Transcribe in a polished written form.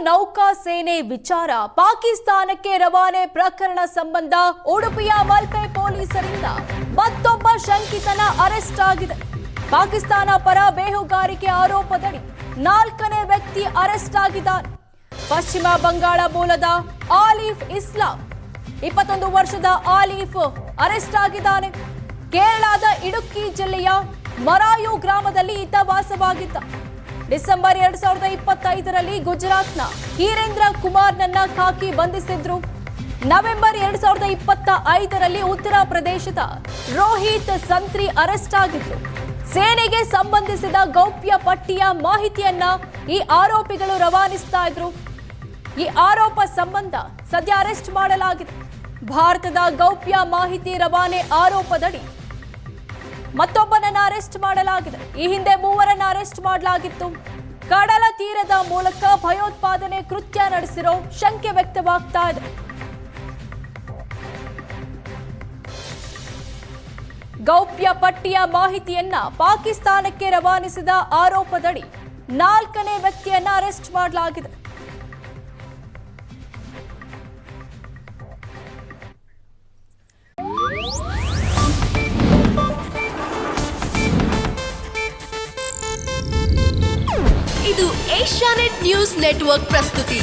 ನೌಕಾ ಸೇನೆ ವಿಚಾರ ಪಾಕಿಸ್ತಾನಕ್ಕೆ ರವಾನೆ ಪ್ರಕರಣ ಸಂಬಂಧ ಉಡುಪಿಯ ಮಲ್ಪೆ ಪೊಲೀಸರಿಂದ ಮತ್ತೊಬ್ಬ ಶಂಕಿತನ ಅರೆಸ್ಟ್ ಆಗಿದೆ. ಪಾಕಿಸ್ತಾನ ಪರ ಬೇಹುಗಾರಿಕೆ ಆರೋಪದಡಿ 4ನೇ ವ್ಯಕ್ತಿ ಅರೆಸ್ಟ್ ಆಗಿದ್ದಾನೆ. ಪಶ್ಚಿಮ ಬಂಗಾಳ ಮೂಲದ ಆಲಿಫ್ ಇಸ್ಲಾಂ 21 ವರ್ಷದ ಆಲಿಫ್ ಅರೆಸ್ಟ್ ಆಗಿದ್ದಾನೆ. ಕೇರಳದ ಇಡುಕ್ಕಿ ಜಿಲ್ಲೆಯ ಮರಾಯು ಗ್ರಾಮದಲ್ಲಿ ಈತ ವಾಸವಾಗಿದ್ದ. ಡಿಸೆಂಬರ್ 2025ರಲ್ಲಿ ಗುಜರಾತ್ನ ಹೀರೇಂದ್ರ ಕುಮಾರ್ನನ್ನ ಖಾಕಿ ಬಂಧಿಸಿದ್ರು. ನವೆಂಬರ್ 2025ರಲ್ಲಿ ಉತ್ತರ ಪ್ರದೇಶದ ರೋಹಿತ್ ಸಂತ್ರಿ ಅರೆಸ್ಟ್ ಆಗಿದ್ರು. ಸೇನೆಗೆ ಸಂಬಂಧಿಸಿದ ಗೌಪ್ಯ ಪಟ್ಟಿಯ ಮಾಹಿತಿಯನ್ನ ಈ ಆರೋಪಿಗಳು ರವಾನಿಸ್ತಾ ಇದ್ರು. ಈ ಆರೋಪ ಸಂಬಂಧ ಸದ್ಯ ಅರೆಸ್ಟ್ ಮಾಡಲಾಗಿದೆ. ಭಾರತದ ಗೌಪ್ಯ ಮಾಹಿತಿ ರವಾನೆ ಆರೋಪದಡಿ ಮತ್ತೊಬ್ಬನನ್ನ ಅರೆಸ್ಟ್ ಮಾಡಲಾಗಿದೆ. ಈ ಹಿಂದೆ 3ರನ್ನ ಅರೆಸ್ಟ್ ಮಾಡಲಾಗಿತ್ತು. ಕಡಲ ತೀರದ ಮೂಲಕ ಭಯೋತ್ಪಾದನೆ ಕೃತ್ಯ ನಡೆಸಿರೋ ಶಂಕೆ ವ್ಯಕ್ತವಾಗ್ತಾ ಇದೆ. ಗೌಪ್ಯ ಪಟ್ಟಿಯ ಮಾಹಿತಿಯನ್ನ ಪಾಕಿಸ್ತಾನಕ್ಕೆ ರವಾನಿಸಿದ ಆರೋಪದಡಿ 4ನೇ ವ್ಯಕ್ತಿಯನ್ನ ಅರೆಸ್ಟ್ ಮಾಡಲಾಗಿದೆ. ಇದು ಏಷ್ಯಾನೆಟ್ ನ್ಯೂಸ್ ನೆಟ್ವರ್ಕ್ ಪ್ರಸ್ತುತಿ.